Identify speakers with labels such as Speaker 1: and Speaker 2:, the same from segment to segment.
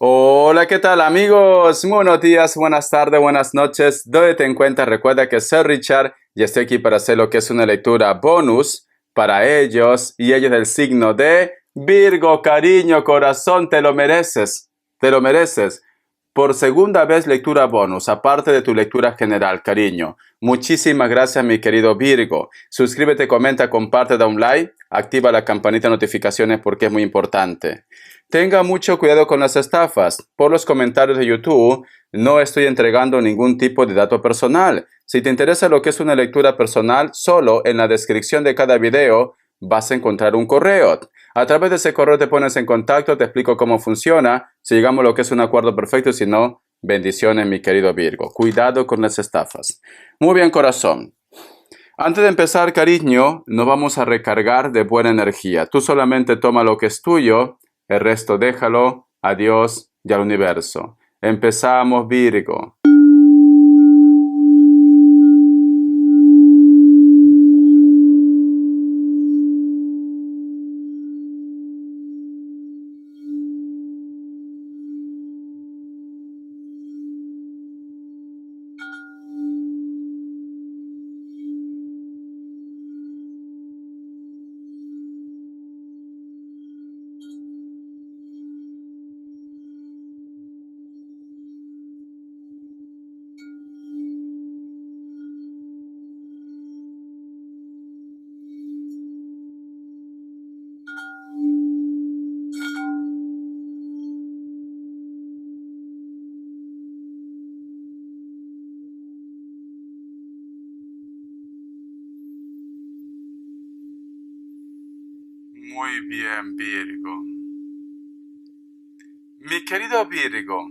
Speaker 1: Hola, ¿qué tal amigos? Buenos días, buenas tardes, buenas noches. ¿Dónde te encuentras? Recuerda que soy Richard y estoy aquí para hacer lo que es una lectura bonus para ellos y ellos del signo de Virgo. Cariño, corazón, te lo mereces. Te lo mereces. Por segunda vez lectura bonus, aparte de tu lectura general, cariño. Muchísimas gracias, mi querido Virgo. Suscríbete, comenta, comparte, da un like, activa la campanita de notificaciones porque es muy importante. Tenga mucho cuidado con las estafas. Por los comentarios de YouTube, no estoy entregando ningún tipo de dato personal. Si te interesa lo que es una lectura personal, solo en la descripción de cada video vas a encontrar un correo. A través de ese correo te pones en contacto, te explico cómo funciona, si llegamos a lo que es un acuerdo perfecto, si no, bendiciones, mi querido Virgo. Cuidado con las estafas. Muy bien, corazón. Antes de empezar, cariño, nos vamos a recargar de buena energía. Tú solamente toma lo que es tuyo, el resto déjalo a Dios y al universo. Empezamos, Virgo. Muy bien, Virgo. Mi querido Virgo,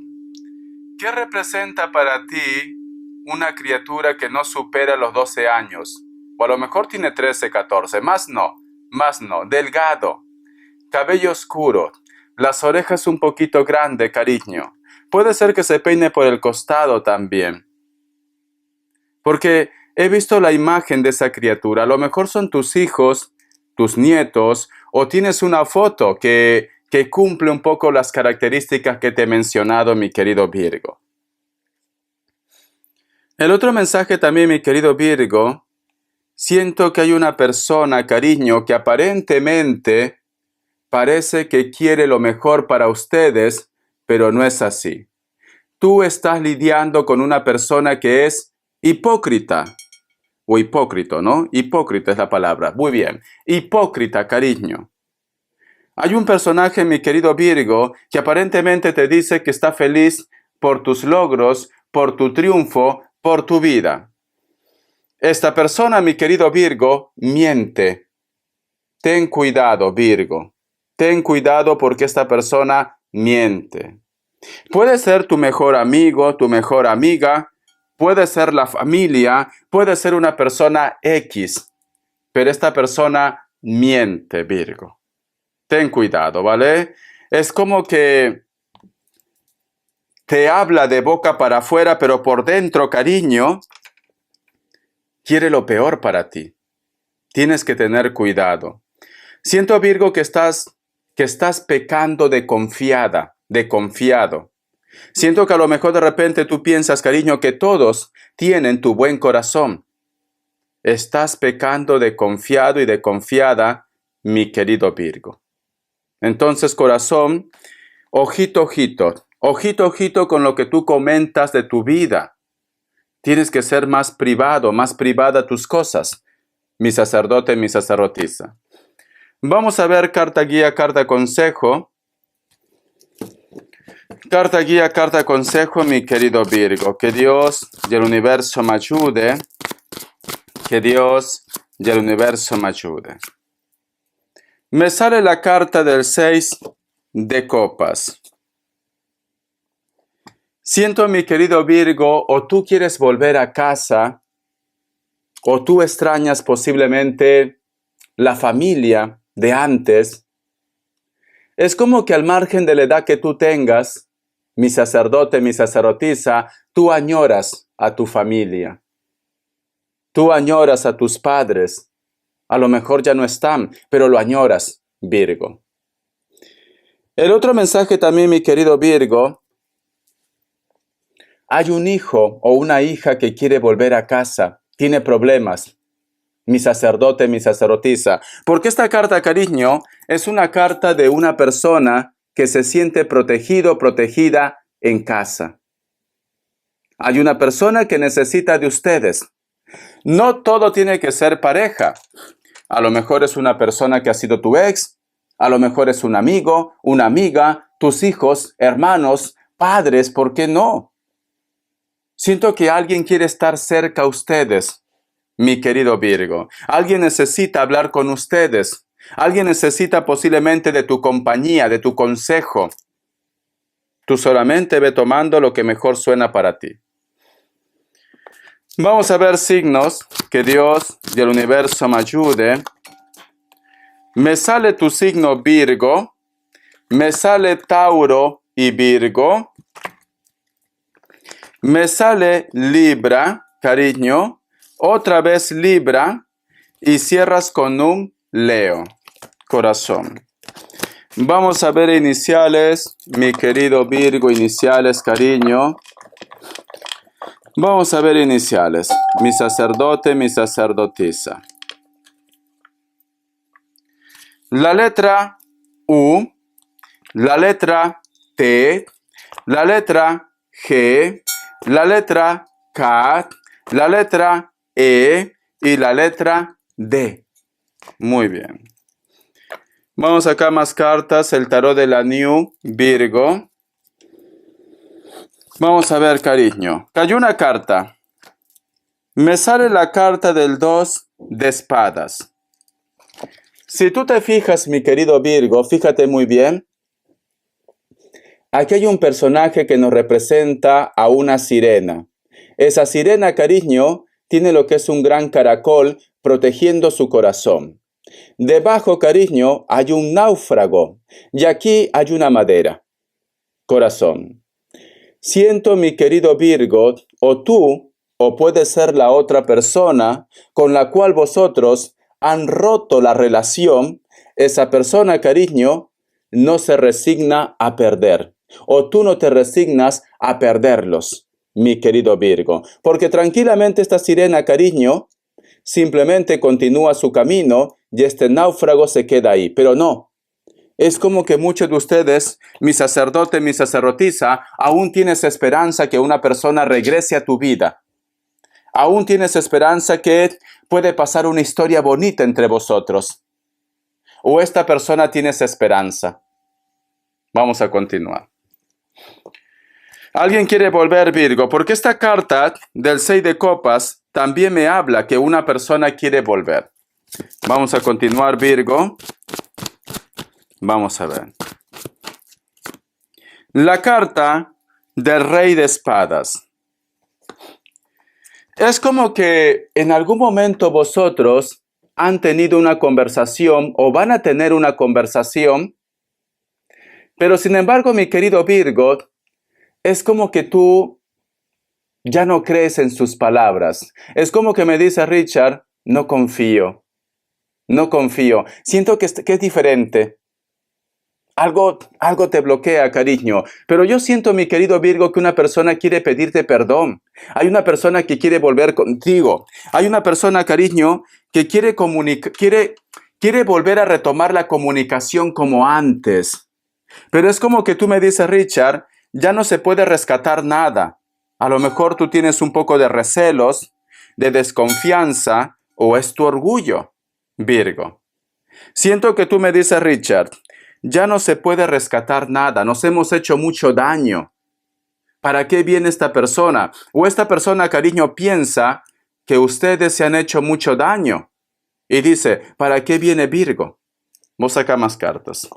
Speaker 1: ¿qué representa para ti una criatura que no supera los 12 años? O a lo mejor tiene 13, 14. Más no. Delgado, cabello oscuro, las orejas un poquito grande, cariño. Puede ser que se peine por el costado también. Porque he visto la imagen de esa criatura. A lo mejor son tus hijos, tus nietos, o tienes una foto que cumple un poco las características que te he mencionado, mi querido Virgo. El otro mensaje también, mi querido Virgo, siento que hay una persona, cariño, que aparentemente parece que quiere lo mejor para ustedes, pero no es así. Tú estás lidiando con una persona que es hipócrita. O hipócrita, ¿no? Hipócrita es la palabra. Muy bien. Hipócrita, cariño. Hay un personaje, mi querido Virgo, que aparentemente te dice que está feliz por tus logros, por tu triunfo, por tu vida. Esta persona, mi querido Virgo, miente. Ten cuidado, Virgo. Ten cuidado porque esta persona miente. Puede ser tu mejor amigo, tu mejor amiga, puede ser la familia, puede ser una persona X, pero esta persona miente, Virgo. Ten cuidado, ¿vale? Es como que te habla de boca para afuera, pero por dentro, cariño, quiere lo peor para ti. Tienes que tener cuidado. Siento, Virgo, que estás pecando de confiada, de confiado. Siento que a lo mejor de repente tú piensas, cariño, que todos tienen tu buen corazón. Estás pecando de confiado y de confiada, mi querido Virgo. Entonces, corazón, ojito, ojito con lo que tú comentas de tu vida. Tienes que ser más privada tus cosas, mi sacerdote, mi sacerdotisa. Vamos a ver carta guía, carta consejo. Carta guía, carta consejo, mi querido Virgo. Que Dios y el universo me ayude. Que Dios y el universo me ayude. Me sale la carta del 6 de copas. Siento, mi querido Virgo, o tú quieres volver a casa, o tú extrañas posiblemente la familia de antes. Es como que al margen de la edad que tú tengas, mi sacerdote, mi sacerdotisa, tú añoras a tu familia. Tú añoras a tus padres. A lo mejor ya no están, pero lo añoras, Virgo. El otro mensaje también, mi querido Virgo, hay un hijo o una hija que quiere volver a casa, tiene problemas. Mi sacerdote, mi sacerdotisa. Porque esta carta, cariño, es una carta de una persona que se siente protegido, protegida en casa. Hay una persona que necesita de ustedes. No todo tiene que ser pareja. A lo mejor es una persona que ha sido tu ex, a lo mejor es un amigo, una amiga, tus hijos, hermanos, padres, ¿por qué no? Siento que alguien quiere estar cerca a ustedes, mi querido Virgo. Alguien necesita hablar con ustedes. Alguien necesita posiblemente de tu compañía, de tu consejo. Tú solamente ve tomando lo que mejor suena para ti. Vamos a ver signos, que Dios y el universo me ayude. Me sale tu signo Virgo, me sale Tauro y Virgo, me sale Libra, cariño, otra vez Libra y cierras con un Leo, corazón. Vamos a ver iniciales, mi querido Virgo, iniciales, cariño. Vamos a ver iniciales, mi sacerdote, mi sacerdotisa. La letra U, la letra T, la letra G, la letra K, la letra E y la letra D. Muy bien. Vamos acá más cartas, el tarot de la New Virgo. Vamos a ver, cariño. Cayó una carta. Me sale la carta del 2 de espadas. Si tú te fijas, mi querido Virgo, fíjate muy bien. Aquí hay un personaje que nos representa a una sirena. Esa sirena, cariño, tiene lo que es un gran caracol protegiendo su corazón. Debajo, cariño, hay un náufrago y aquí hay una madera. Corazón. Siento, mi querido Virgo, o tú, o puede ser la otra persona con la cual vosotros han roto la relación, esa persona, cariño, no se resigna a perder. O tú no te resignas a perderlos, mi querido Virgo. Porque tranquilamente esta sirena, cariño, simplemente continúa su camino y este náufrago se queda ahí. Pero no. Es como que muchos de ustedes, mi sacerdote, mi sacerdotisa, aún tienes esperanza que una persona regrese a tu vida. Aún tienes esperanza que puede pasar una historia bonita entre vosotros. O esta persona tienes esperanza. Vamos a continuar. Alguien quiere volver, Virgo, porque esta carta del 6 de copas también me habla que una persona quiere volver. Vamos a continuar, Virgo. Vamos a ver. La carta del rey de espadas. Es como que en algún momento vosotros han tenido una conversación o van a tener una conversación, pero sin embargo, mi querido Virgo, es como que tú ya no crees en sus palabras. Es como que me dice Richard, no confío. No confío. Siento que es diferente. Algo te bloquea, cariño. Pero yo siento, mi querido Virgo, que una persona quiere pedirte perdón. Hay una persona que quiere volver contigo. Hay una persona, cariño, que quiere volver a retomar la comunicación como antes. Pero es como que tú me dices, Richard, ya no se puede rescatar nada. A lo mejor tú tienes un poco de recelos, de desconfianza, o es tu orgullo, Virgo. Siento que tú me dices, Richard, ya no se puede rescatar nada, nos hemos hecho mucho daño. ¿Para qué viene esta persona? O esta persona, cariño, piensa que ustedes se han hecho mucho daño. Y dice, ¿para qué viene Virgo? Vamos a sacar más cartas.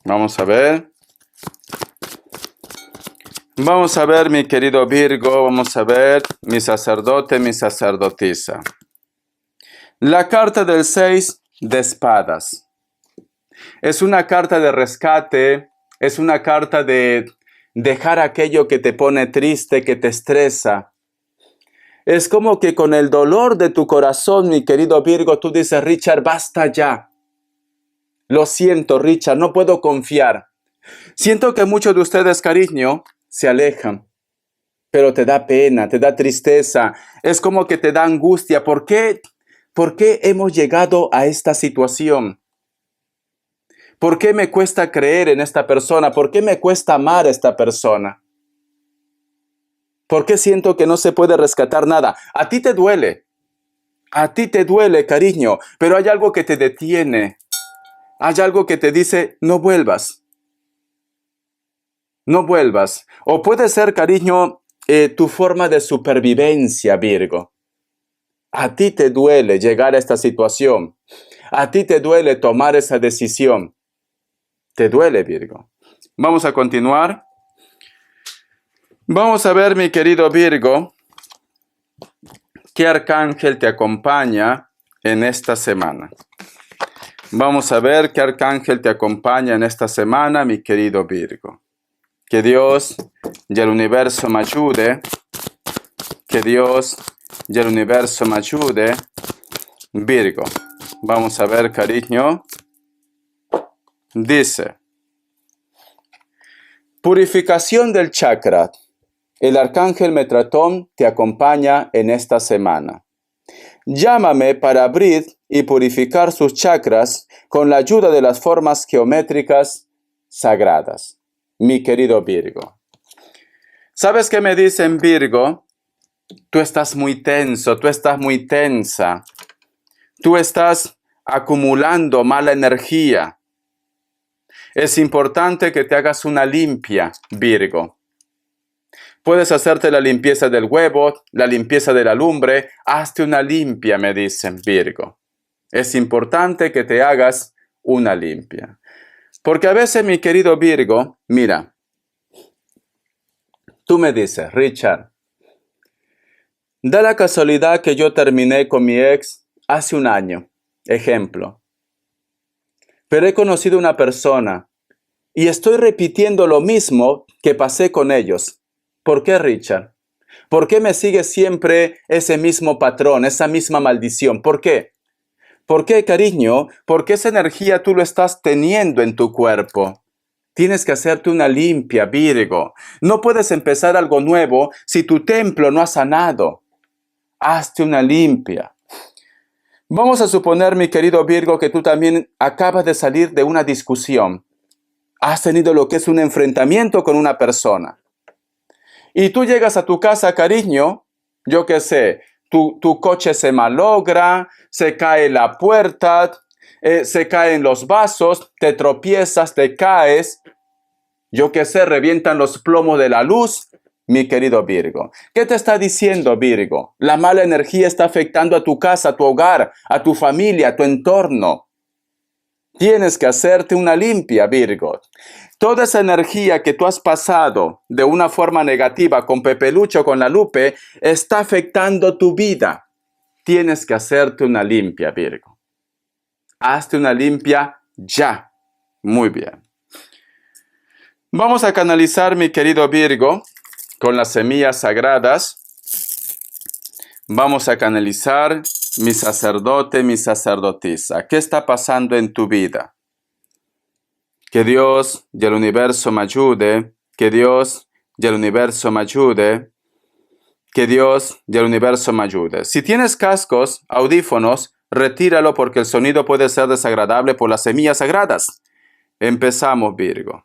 Speaker 1: Vamos a ver. Vamos a ver, mi querido Virgo, vamos a ver, mi sacerdote, mi sacerdotisa. La carta del 6 de espadas. Es una carta de rescate, es una carta de dejar aquello que te pone triste, que te estresa. Es como que con el dolor de tu corazón, mi querido Virgo, tú dices, Richard, basta ya. Lo siento, Richard, no puedo confiar. Siento que muchos de ustedes, cariño, se alejan, pero te da pena, te da tristeza, es como que te da angustia. ¿Por qué? ¿Por qué hemos llegado a esta situación? ¿Por qué me cuesta creer en esta persona? ¿Por qué me cuesta amar a esta persona? ¿Por qué siento que no se puede rescatar nada? A ti te duele, cariño, pero hay algo que te detiene. Hay algo que te dice, no vuelvas, no vuelvas. O puede ser, cariño, tu forma de supervivencia, Virgo. A ti te duele llegar a esta situación. A ti te duele tomar esa decisión. Te duele, Virgo. Vamos a continuar. Vamos a ver, mi querido Virgo, qué arcángel te acompaña en esta semana. Vamos a ver qué arcángel te acompaña en esta semana, mi querido Virgo. Que Dios y el universo me ayude. Que Dios y el universo me ayude. Virgo. Vamos a ver, cariño. Dice, purificación del chakra. El arcángel Metratón te acompaña en esta semana. Llámame para abrir y purificar sus chakras con la ayuda de las formas geométricas sagradas. Mi querido Virgo. ¿Sabes qué me dicen, Virgo? Tú estás muy tenso, tú estás muy tensa. Tú estás acumulando mala energía. Es importante que te hagas una limpia, Virgo. Puedes hacerte la limpieza del huevo, la limpieza de la lumbre. Hazte una limpia, me dicen, Virgo. Es importante que te hagas una limpia. Porque a veces, mi querido Virgo, mira, tú me dices, Richard, da la casualidad que yo terminé con mi ex hace un año, ejemplo. Pero he conocido una persona y estoy repitiendo lo mismo que pasé con ellos. ¿Por qué, Richard? ¿Por qué me sigue siempre ese mismo patrón, esa misma maldición? ¿Por qué? ¿Por qué, cariño? Porque esa energía tú lo estás teniendo en tu cuerpo. Tienes que hacerte una limpia, Virgo. No puedes empezar algo nuevo si tu templo no ha sanado. Hazte una limpia. Vamos a suponer, mi querido Virgo, que tú también acabas de salir de una discusión. Has tenido lo que es un enfrentamiento con una persona. Y tú llegas a tu casa, cariño, yo qué sé, tu coche se malogra, se cae la puerta, se caen los vasos, te tropiezas, te caes, yo qué sé, revientan los plomos de la luz, mi querido Virgo. ¿Qué te está diciendo, Virgo? La mala energía está afectando a tu casa, a tu hogar, a tu familia, a tu entorno. Tienes que hacerte una limpia, Virgo. Toda esa energía que tú has pasado de una forma negativa con Pepe Lucho, con la Lupe, está afectando tu vida. Tienes que hacerte una limpia, Virgo. Hazte una limpia ya. Muy bien. Vamos a canalizar, mi querido Virgo, con las semillas sagradas. Vamos a canalizar, mi sacerdote, mi sacerdotisa. ¿Qué está pasando en tu vida? Que Dios y el universo me ayude. Que Dios y el universo me ayude. Que Dios y el universo me ayude. Si tienes cascos, audífonos, retíralo porque el sonido puede ser desagradable por las semillas sagradas. Empezamos, Virgo.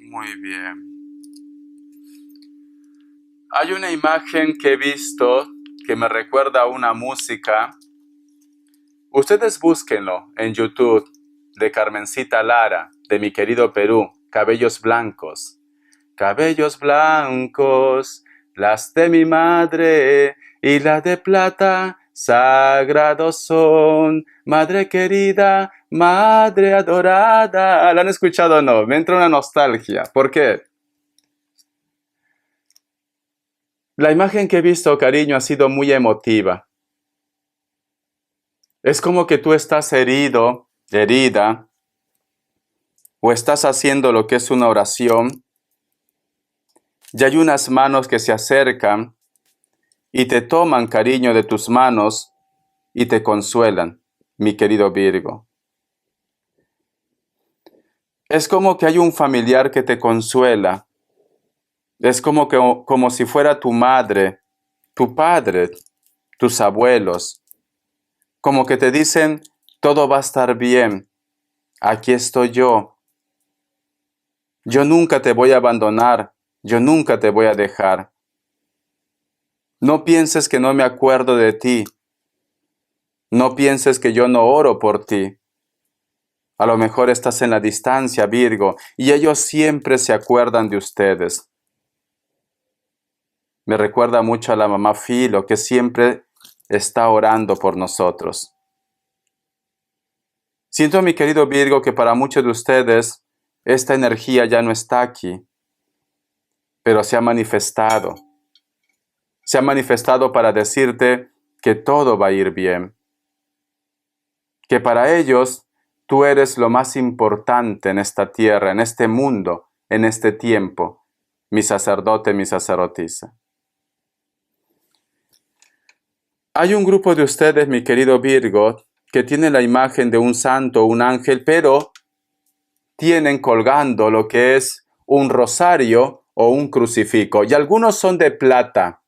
Speaker 1: Muy bien. Hay una imagen que he visto que me recuerda a una música. Ustedes búsquenlo en YouTube, de Carmencita Lara, de mi querido Perú, Cabellos Blancos. Cabellos blancos, las de mi madre y las de plata, sagrados son. Madre querida, madre adorada. ¿La han escuchado o no? Me entra una nostalgia. ¿Por qué? La imagen que he visto, cariño, ha sido muy emotiva. Es como que tú estás herido, herida, o estás haciendo lo que es una oración, y hay unas manos que se acercan y te toman, cariño, de tus manos y te consuelan, mi querido Virgo. Es como que hay un familiar que te consuela. Es como si fuera tu madre, tu padre, tus abuelos. Como que te dicen, todo va a estar bien. Aquí estoy yo. Yo nunca te voy a abandonar. Yo nunca te voy a dejar. No pienses que no me acuerdo de ti. No pienses que yo no oro por ti. A lo mejor estás en la distancia, Virgo, y ellos siempre se acuerdan de ustedes. Me recuerda mucho a la mamá Filo, que siempre está orando por nosotros. Siento, mi querido Virgo, que para muchos de ustedes esta energía ya no está aquí, pero se ha manifestado. Se ha manifestado para decirte que todo va a ir bien. Que para ellos tú eres lo más importante en esta tierra, en este mundo, en este tiempo, mi sacerdote, mi sacerdotisa. Hay un grupo de ustedes, mi querido Virgo, que tiene la imagen de un santo, un ángel, pero tienen colgando lo que es un rosario o un crucifijo. Y algunos son de plata.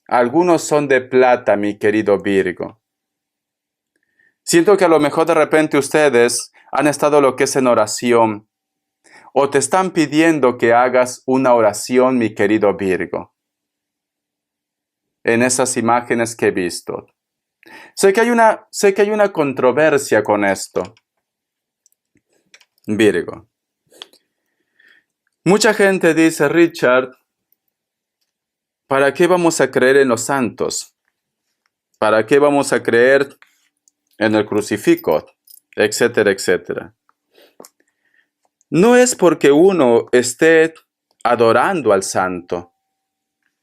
Speaker 1: Algunos son de plata, mi querido Virgo. Siento que a lo mejor de repente ustedes han estado lo que es en oración, o te están pidiendo que hagas una oración, mi querido Virgo, en esas imágenes que he visto. Sé que hay una controversia con esto, Virgo. Mucha gente dice, Richard, ¿para qué vamos a creer en los santos? ¿Para qué vamos a creer en el crucifijo? Etcétera, etcétera. No es porque uno esté adorando al santo.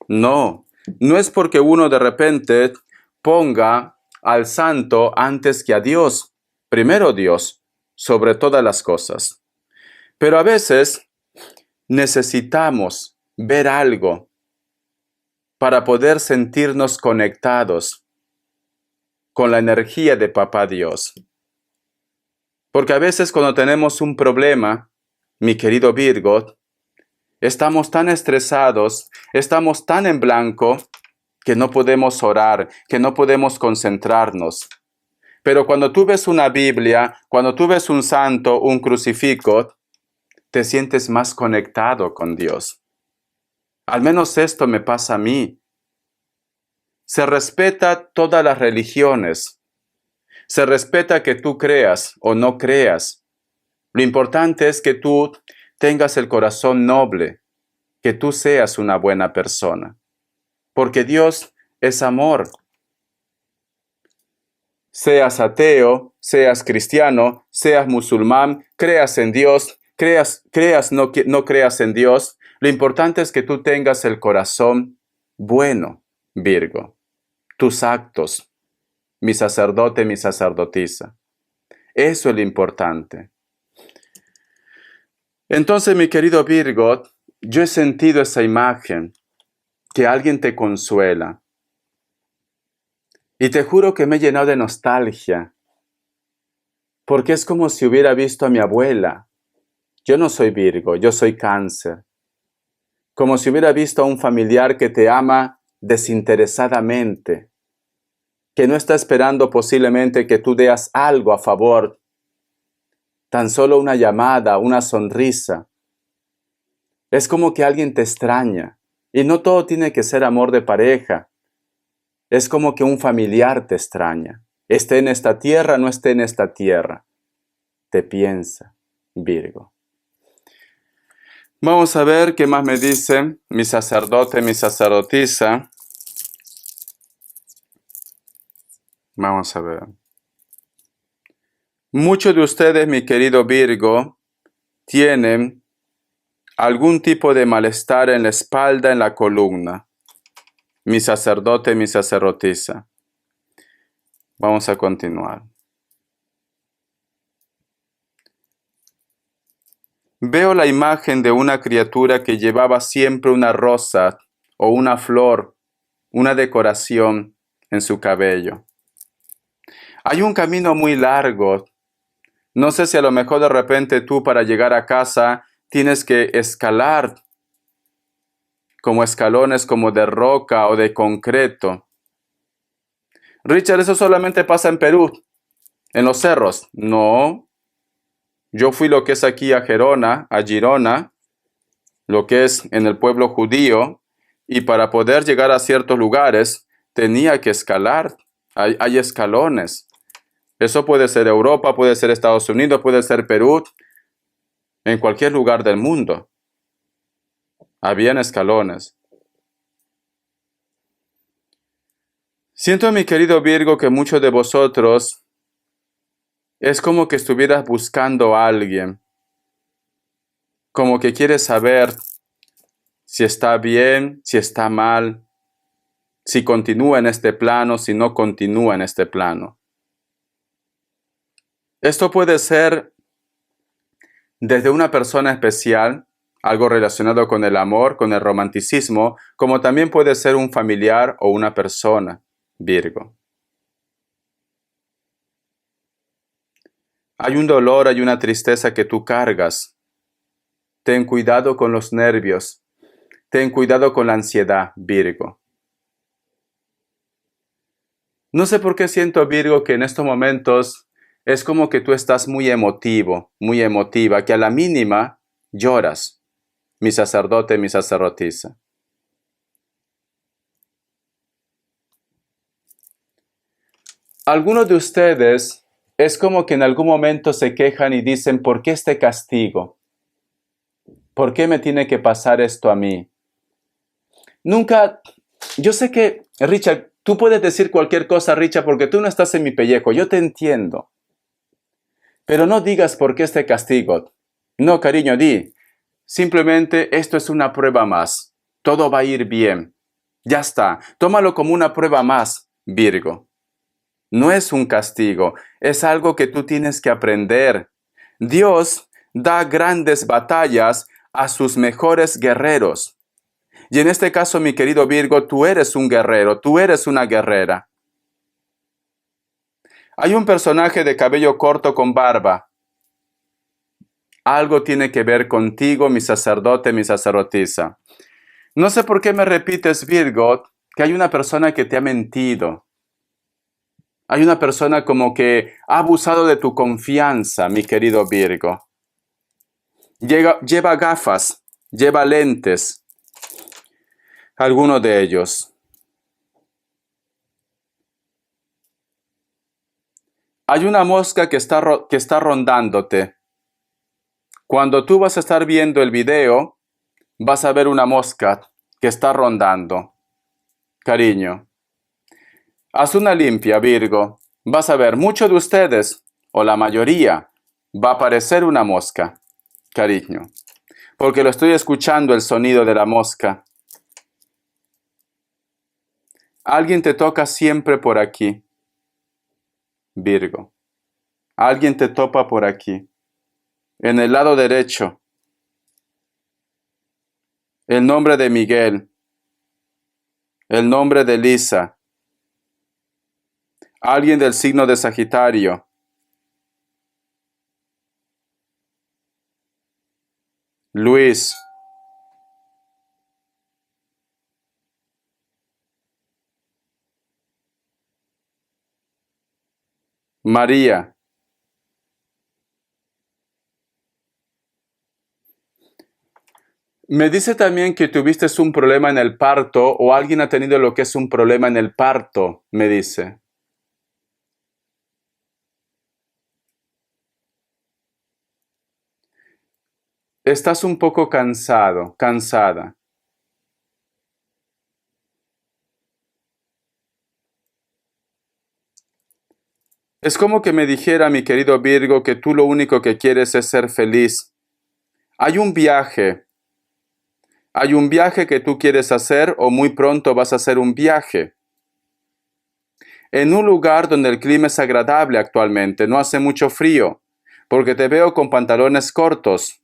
Speaker 1: No, no es porque uno de repente ponga al santo antes que a Dios. Primero Dios, sobre todas las cosas. Pero a veces necesitamos ver algo para poder sentirnos conectados con la energía de Papá Dios. Porque a veces cuando tenemos un problema, mi querido Virgo, estamos tan estresados, estamos tan en blanco, que no podemos orar, que no podemos concentrarnos. Pero cuando tú ves una Biblia, cuando tú ves un santo, un crucifijo, te sientes más conectado con Dios. Al menos esto me pasa a mí. Se respeta todas las religiones. Se respeta que tú creas o no creas. Lo importante es que tú tengas el corazón noble, que tú seas una buena persona. Porque Dios es amor. Seas ateo, seas cristiano, seas musulmán, creas en Dios, no creas en Dios, lo importante es que tú tengas el corazón bueno, Virgo. Tus actos, mi sacerdote, mi sacerdotisa. Eso es lo importante. Entonces, mi querido Virgo, yo he sentido esa imagen, que alguien te consuela. Y te juro que me he llenado de nostalgia, porque es como si hubiera visto a mi abuela. Yo no soy Virgo, yo soy Cáncer. Como si hubiera visto a un familiar que te ama desinteresadamente, que no está esperando posiblemente que tú des algo a favor, tan solo una llamada, una sonrisa. Es como que alguien te extraña, y no todo tiene que ser amor de pareja. Es como que un familiar te extraña. Esté en esta tierra, no esté en esta tierra. Te piensa, Virgo. Vamos a ver qué más me dice mi sacerdote, mi sacerdotisa. Vamos a ver. Muchos de ustedes, mi querido Virgo, tienen algún tipo de malestar en la espalda, en la columna. Mi sacerdote, mi sacerdotisa. Vamos a continuar. Veo la imagen de una criatura que llevaba siempre una rosa o una flor, una decoración en su cabello. Hay un camino muy largo. No sé si a lo mejor de repente tú para llegar a casa tienes que escalar como escalones como de roca o de concreto. Richard, eso solamente pasa en Perú, en los cerros. No, yo fui lo que es aquí a Girona, lo que es en el pueblo judío, y para poder llegar a ciertos lugares tenía que escalar. Hay escalones. Eso puede ser Europa, puede ser Estados Unidos, puede ser Perú, en cualquier lugar del mundo. Habían escalones. Siento, mi querido Virgo, que muchos de vosotros es como que estuvieras buscando a alguien, como que quieres saber si está bien, si está mal, si continúa en este plano, si no continúa en este plano. Esto puede ser desde una persona especial, algo relacionado con el amor, con el romanticismo, como también puede ser un familiar o una persona, Virgo. Hay un dolor, hay una tristeza que tú cargas. Ten cuidado con los nervios. Ten cuidado con la ansiedad, Virgo. No sé por qué siento, Virgo, que en estos momentos es como que tú estás muy emotivo, muy emotiva, que a la mínima lloras, mi sacerdote, mi sacerdotisa. Algunos de ustedes es como que en algún momento se quejan y dicen, ¿por qué este castigo? ¿Por qué me tiene que pasar esto a mí? Nunca, yo sé que, Richard, tú puedes decir cualquier cosa, Richard, porque tú no estás en mi pellejo, yo te entiendo. Pero no digas por qué este castigo. No, cariño, di. Simplemente esto es una prueba más. Todo va a ir bien. Ya está. Tómalo como una prueba más, Virgo. No es un castigo, es algo que tú tienes que aprender. Dios da grandes batallas a sus mejores guerreros. Y en este caso, mi querido Virgo, tú eres un guerrero, tú eres una guerrera. Hay un personaje de cabello corto con barba. Algo tiene que ver contigo, mi sacerdote, mi sacerdotisa. No sé por qué me repites, Virgo, que hay una persona que te ha mentido. Hay una persona como que ha abusado de tu confianza, mi querido Virgo. Lleva gafas, lleva lentes, alguno de ellos. Hay una mosca que está rondándote. Cuando tú vas a estar viendo el video, vas a ver una mosca que está rondando. Cariño, haz una limpia, Virgo. Vas a ver, muchos de ustedes, o la mayoría, va a aparecer una mosca. Cariño, porque lo estoy escuchando el sonido de la mosca. Alguien te toca siempre por aquí, Virgo. Alguien te topa por aquí, en el lado derecho. El nombre de Miguel, el nombre de Lisa, alguien del signo de Sagitario, Luis, María. Me dice también que tuviste un problema en el parto o alguien ha tenido lo que es un problema en el parto, me dice. Estás un poco cansado, cansada. Es como que me dijera mi querido Virgo que tú lo único que quieres es ser feliz. Hay un viaje. Hay un viaje que tú quieres hacer o muy pronto vas a hacer un viaje. En un lugar donde el clima es agradable actualmente, no hace mucho frío, porque te veo con pantalones cortos.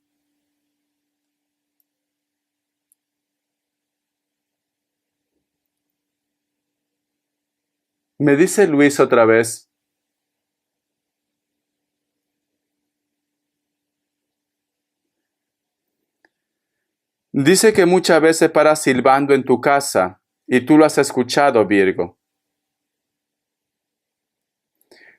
Speaker 1: Me dice Luis otra vez. Dice que muchas veces paras silbando en tu casa, y tú lo has escuchado, Virgo.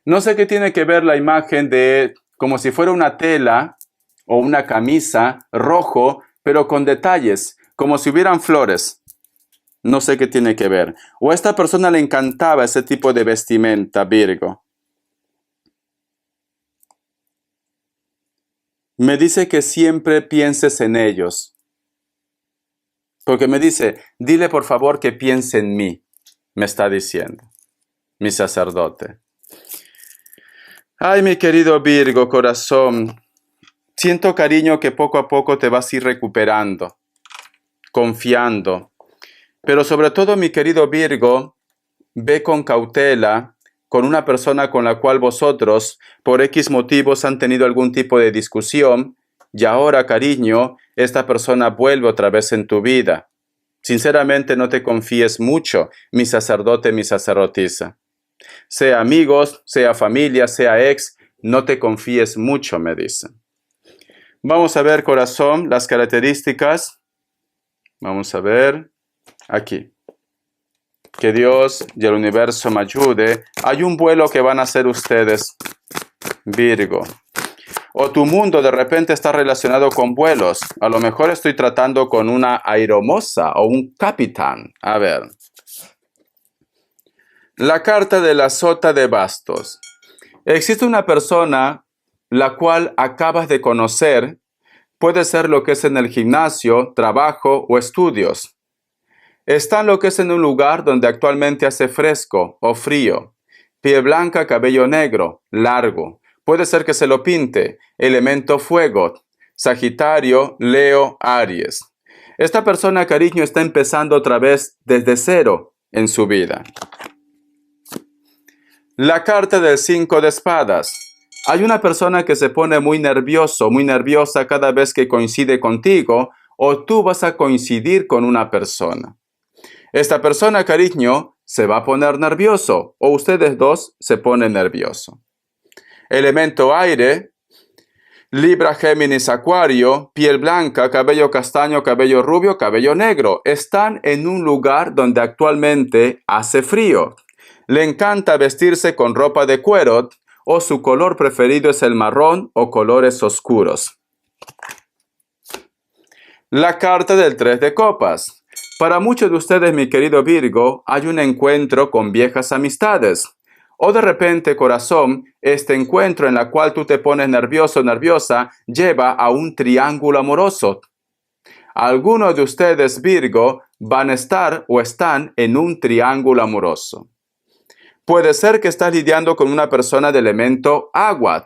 Speaker 1: No sé qué tiene que ver la imagen de como si fuera una tela o una camisa rojo, pero con detalles, como si hubieran flores. No sé qué tiene que ver. O a esta persona le encantaba ese tipo de vestimenta, Virgo. Me dice que siempre pienses en ellos. Porque me dice, dile por favor que piense en mí. Me está diciendo, mi sacerdote. Ay, mi querido Virgo, corazón. Siento, cariño, que poco a poco te vas a ir recuperando, confiando. Pero sobre todo, mi querido Virgo, ve con cautela con una persona con la cual vosotros, por X motivos, han tenido algún tipo de discusión, y ahora, cariño, esta persona vuelve otra vez en tu vida. Sinceramente, no te confíes mucho, mi sacerdote, mi sacerdotisa. Sea amigos, sea familia, sea ex, no te confíes mucho, me dicen. Vamos a ver, corazón, las características. Vamos a ver aquí. Que Dios y el universo me ayude. Hay un vuelo que van a hacer ustedes, Virgo. O tu mundo de repente está relacionado con vuelos. A lo mejor estoy tratando con una aeromoza o un capitán. A ver. La carta de la sota de bastos. Existe una persona la cual acabas de conocer. Puede ser lo que es en el gimnasio, trabajo o estudios. Está en lo que es en un lugar donde actualmente hace fresco o frío. Piel blanca, cabello negro, largo. Puede ser que se lo pinte. Elemento fuego. Sagitario, Leo, Aries. Esta persona, cariño, está empezando otra vez desde cero en su vida. La carta del 5 de espadas. Hay una persona que se pone muy nervioso, muy nerviosa cada vez que coincide contigo o tú vas a coincidir con una persona. Esta persona, cariño, se va a poner nervioso o ustedes dos se ponen nervioso. Elemento aire, Libra, Géminis, Acuario, piel blanca, cabello castaño, cabello rubio, cabello negro. Están en un lugar donde actualmente hace frío. Le encanta vestirse con ropa de cuero o su color preferido es el marrón o colores oscuros. La carta del 3 de copas. Para muchos de ustedes, mi querido Virgo, hay un encuentro con viejas amistades. O de repente, corazón, este encuentro en el cual tú te pones nervioso o nerviosa lleva a un triángulo amoroso. Algunos de ustedes, Virgo, van a estar o están en un triángulo amoroso. Puede ser que estás lidiando con una persona de elemento agua,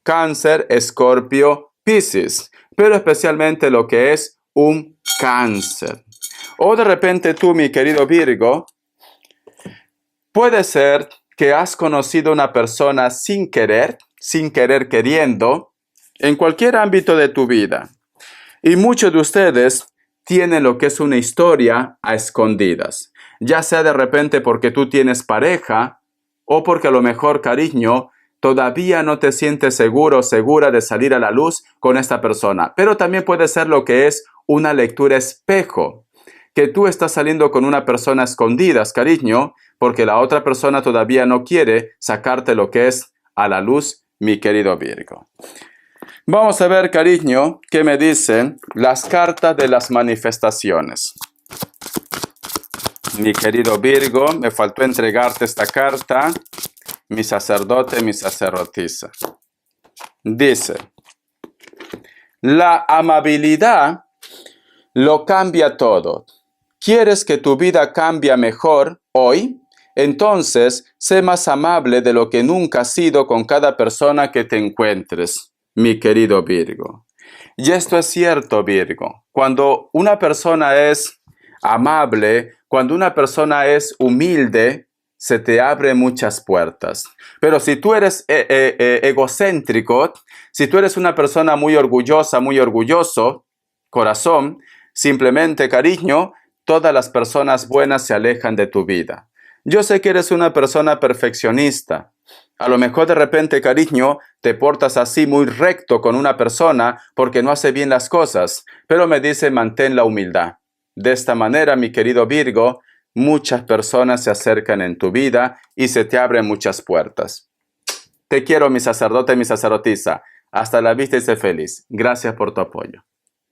Speaker 1: Cáncer, Escorpio, Piscis, pero especialmente lo que es un Cáncer. O de repente tú, mi querido Virgo, puede ser que has conocido a una persona sin querer queriendo, en cualquier ámbito de tu vida. Y muchos de ustedes tienen lo que es una historia a escondidas. Ya sea de repente porque tú tienes pareja o porque a lo mejor, cariño, todavía no te sientes seguro o segura de salir a la luz con esta persona. Pero también puede ser lo que es una lectura espejo. Que tú estás saliendo con una persona a escondidas, cariño, porque la otra persona todavía no quiere sacarte lo que es a la luz, mi querido Virgo. Vamos a ver, cariño, qué me dicen las cartas de las manifestaciones. Mi querido Virgo, me faltó entregarte esta carta, mi sacerdote, mi sacerdotisa. Dice, La amabilidad lo cambia todo. ¿Quieres que tu vida cambie mejor hoy? Entonces, sé más amable de lo que nunca has sido con cada persona que te encuentres, mi querido Virgo. Y esto es cierto, Virgo. Cuando una persona es amable, cuando una persona es humilde, se te abren muchas puertas. Pero si tú eres egocéntrico, si tú eres una persona muy orgullosa, muy orgulloso, corazón, simplemente cariño, todas las personas buenas se alejan de tu vida. Yo sé que eres una persona perfeccionista. A lo mejor de repente, cariño, te portas así muy recto con una persona porque no hace bien las cosas, pero me dice mantén la humildad. De esta manera, mi querido Virgo, muchas personas se acercan en tu vida y se te abren muchas puertas. Te quiero, mi sacerdote, mi sacerdotisa. Hasta la vista y sé feliz. Gracias por tu apoyo.